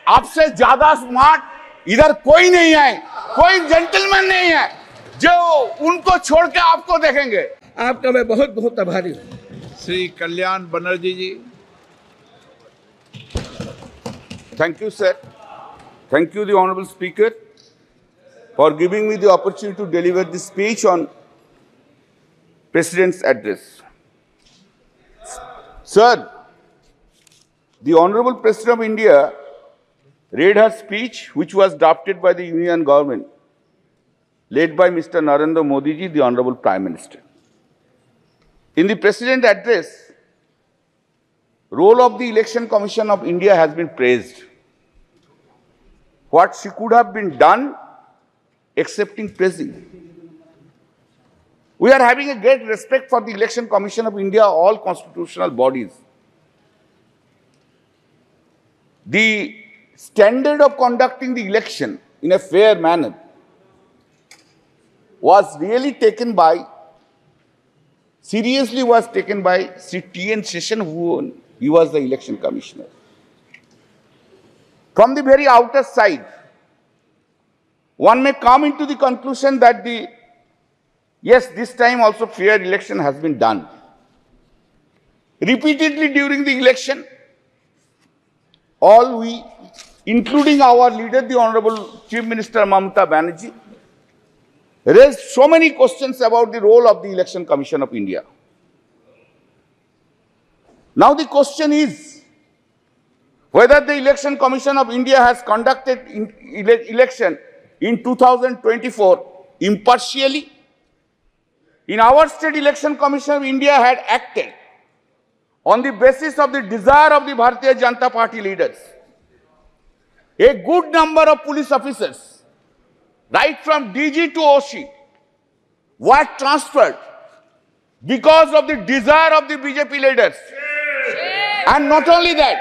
आपसे ज्यादा स्मार्ट इधर कोई नहीं है, कोई जेंटलमैन नहीं है जो उनको छोड़ के आपको देखेंगे। आपका मैं बहुत बहुत आभारी हूँ। श्री कल्याण बनर्जी जी। Thank you, sir. Thank you, the Honorable Speaker, for giving me the opportunity to deliver this speech on President's address. Sir, the Honorable President of India read her speech, which was drafted by the Union Government, led by Mr. Narendra Modi ji, the Honorable Prime Minister. In the President's address, role of the Election Commission of India has been praised. What she could have been done, excepting praising. We are having a great respect for the Election Commission of India, all constitutional bodies. The standard of conducting the election in a fair manner was really taken by, seriously was taken by Sri T.N. Seshan, he was the election commissioner. From the very outer side, one may come into the conclusion that yes, this time also fair election has been done. Repeatedly during the election, all we, including our leader, the Honorable Chief Minister Mamata Banerjee, raised so many questions about the role of the Election Commission of India. Now the question is whether the Election Commission of India has conducted election in 2024 impartially. In our state, Election Commission of India had acted on the basis of the desire of the Bharatiya Janata Party leaders. A good number of police officers, right from DG to OC, were transferred because of the desire of the BJP leaders. And not only that,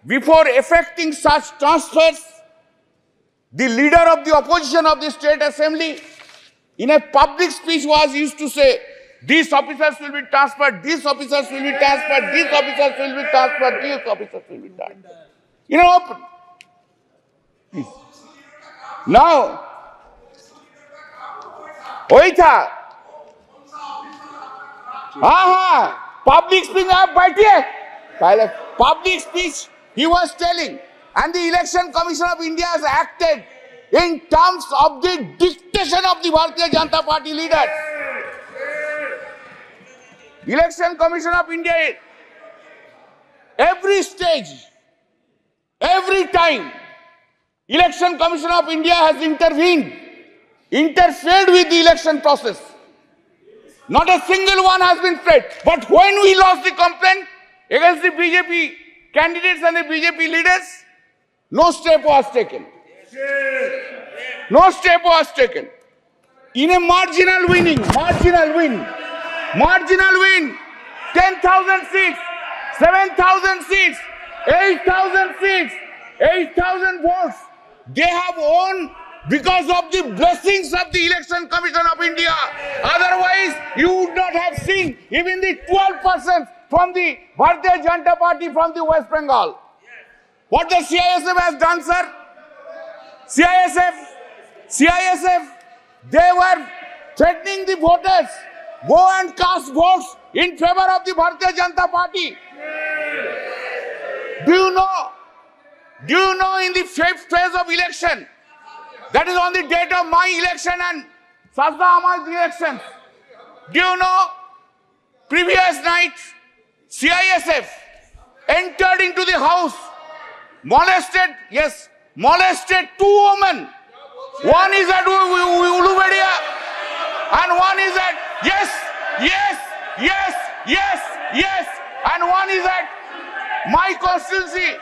before effecting such transfers, the leader of the opposition of the state assembly, in a public speech, was used to say, these officers will be transferred, these officers will be transferred, these officers will be transferred, these officers will be transferred. You know, open. Please. Now, वही था, public speech, आप बैठिए, पहले public speech he was telling, and the Election Commission of India has acted in terms of the dictation of the Bharatiya Janata Party leaders. Election Commission of India, every stage, every time, Election Commission of India has intervened, interfered with the election process. Not a single one has been paid. But when we lost the complaint against the BJP candidates and the BJP leaders, no step was taken. No step was taken. In a marginal win, 10,000 seats, 7,000 seats, 8,000 seats, 8,000 votes, they have won because of the blessings of the Election Commission of India. Otherwise, you would not have seen even the 12% from the Bharatiya Janata Party from the West Bengal. What the CISF has done, sir? CISF, they were threatening the voters, go and cast votes in favor of the Bharatiya Janata Party. Do you know in the fifth phase of election, that is on the date of my election and Sajda Amal's elections, do you know, previous night, CISF entered into the house, molested two women. One is at Ulubedia and one is at, yes, and one is at my constituency,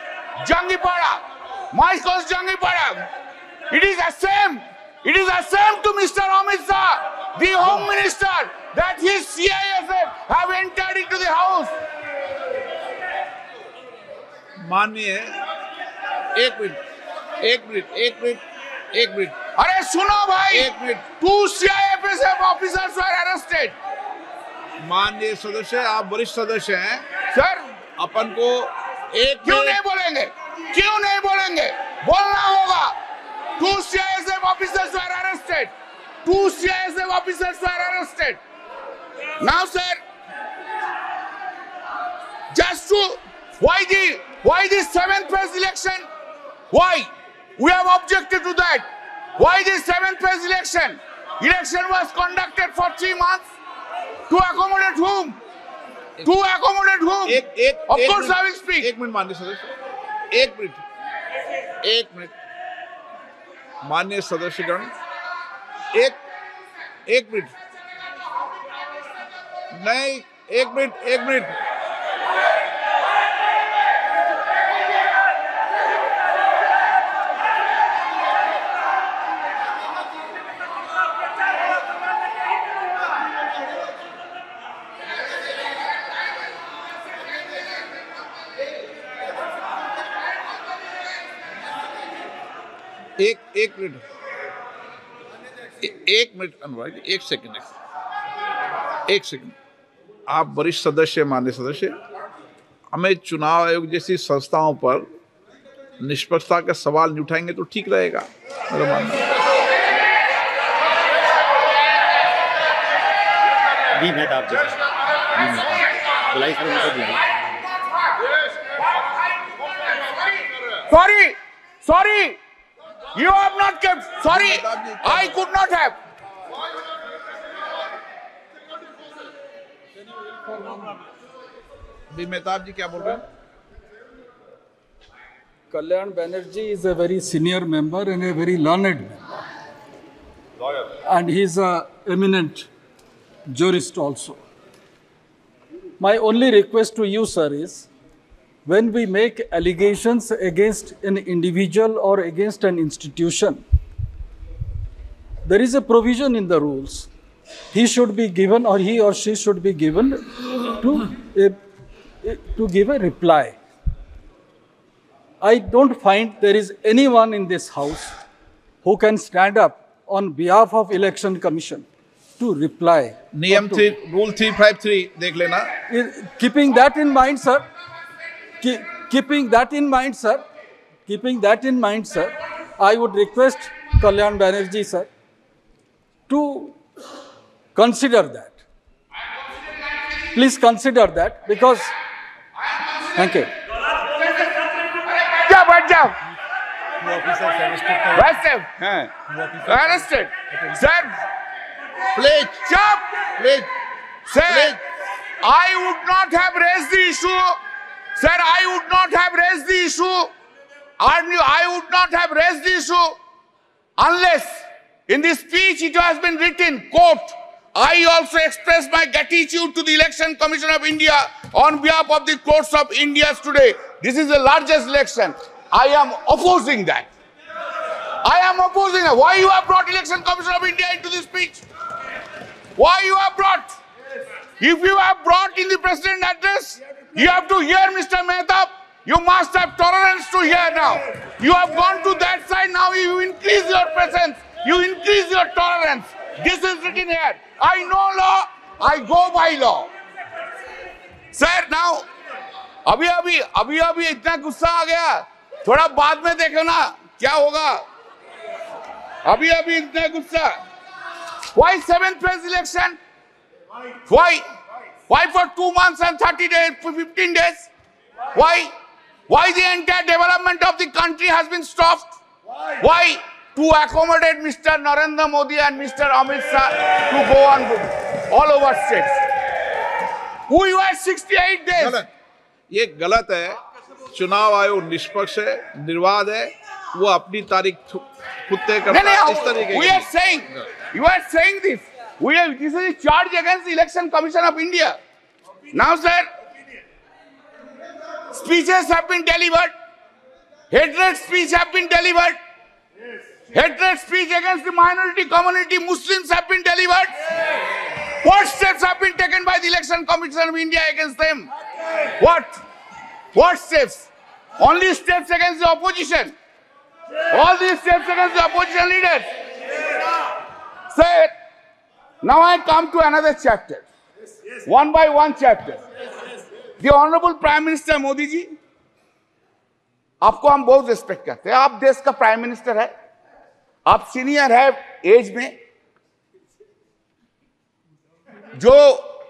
Jangipara. It is the same to Mr. Amit Shah, the Home Minister, that his CISF have entered into the house. माननीय एक minute अरे सुनो भाई, 2 CISF officers were arrested. माननीय सदस्य, आप वरिष्ठ सदस्य हैं सर, अपन को एक क्यों नहीं बोलेंगे? 2 CISF officers were arrested. Now, sir, just to why the 7th phase election? Why? We have objected to that. Why the 7th phase election? Election was conducted for 3 months. To accommodate whom? To accommodate whom? Of course, I will speak. 1 minute माननीय सदस्य, 1 minute, 1 minute, माननीय सदस्यगण, 1 minute, नहीं, 1 minute, 1 minute, एक minute, 1 minute अनुराग, 1 second, 1 second. आप वरिष्ठ सदस्य, माननीय सदस्य, हमें चुनाव आयोग जैसी संस्थाओं पर निष्पक्षता का सवाल नहीं उठाएंगे तो ठीक रहेगा, मेरा मानना है। Sorry, you have not kept. Sorry, I could not have. Be Mehtab ji क्या बोल रहे हैं? Kalyan Banerjee is a very senior member and a very learned member. And he is an eminent jurist also. My only request to you, sir, is when we make allegations against an individual or against an institution, there is a provision in the rules. He should be given, or he or she should be given to give a reply. I don't find there is anyone in this house who can stand up on behalf of Election Commission to reply. नियम 3, rule 353 देख लेना। Keeping that in mind, sir, I would request Kalyan Banerjee, sir, to consider that. Please consider that, because, thank you. बैठ जाओ। Arrested. Sir, please, please, sir, I would not have raised the issue. Sir, I would not have raised the issue. I would not have raised the issue unless in this speech it has been written, quote, I also express my gratitude to the Election Commission of India on behalf of the courts of India today. This is the largest election. I am opposing that. I am opposing that. Why you have brought Election Commission of India into this speech? Why you have brought? If you have brought in the President's address, you have to hear Mr. Mehtab. You must have tolerance to hear now. You have gone to that side, now you increase your presence. You increase your tolerance. This is written here. I know law, I go by law. Sir, now, अभी इतना गुस्सा आ गया, थोड़ा बाद में देखो ना क्या होगा। अभी इतना गुस्सा। Why 7th phase election? Why for 2 months and 30 days, 15 days? Why the entire development of the country has been stopped? Why? To accommodate Mr. Narendra Modi and Mr. Amit Shah to go on all over states. We were 68 days. गलत, ये गलत है। चुनाव आयोग निष्पक्ष है, निर्वाध है, वो अपनी तारीख खुद तय करता है। इस तरीके you are saying this. This is a charge against the Election Commission of India. Now, sir, speeches have been delivered. Hatred speech have been delivered. Hatred speech against the minority community, Muslims have been delivered. What steps have been taken by the Election Commission of India against them? What steps? Only steps against the opposition. All these steps against the opposition leaders. Sir, now I come to another chapter. One by one chapter. The Honorable Prime Minister Modi ji, आपको हम बहुत respect करते हैं। आप देश का prime minister है, आप सीनियर है एज में, जो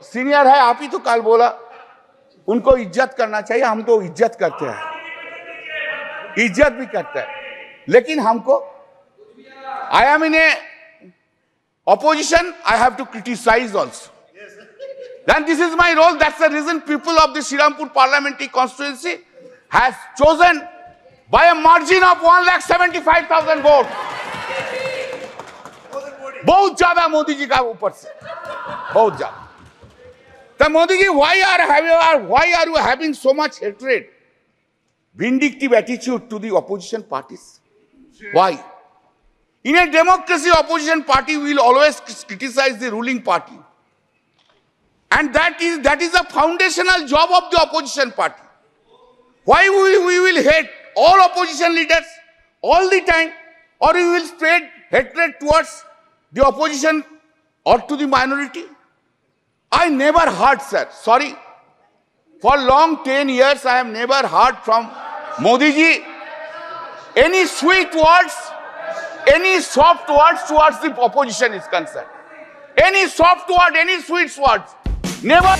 सीनियर है, आप ही तो कल बोला, उनको इज्जत करना चाहिए। हम तो इज्जत करते हैं, इज्जत भी करते हैं, लेकिन हमको, I am in A opposition, I have to criticize also. Then this is my role. That's the reason people of the Srirampur parliamentary constituency has chosen by a margin of 1,75,000 votes. बहुत ज्यादा मोदी जी का ऊपर से, बहुत ज्यादा. तो Modi ji, why are you having so much hatred, vindictive attitude to the opposition parties? Why? In a democracy, opposition party will always criticize the ruling party. And that is a foundational job of the opposition party. Why we will hate all opposition leaders all the time, or we will spread hatred towards the opposition or to the minority? I never heard, sir, sorry, for long 10 years I have never heard from Modi ji any sweet words, any soft words towards the opposition is concerned. Any soft word, any sweet words, never.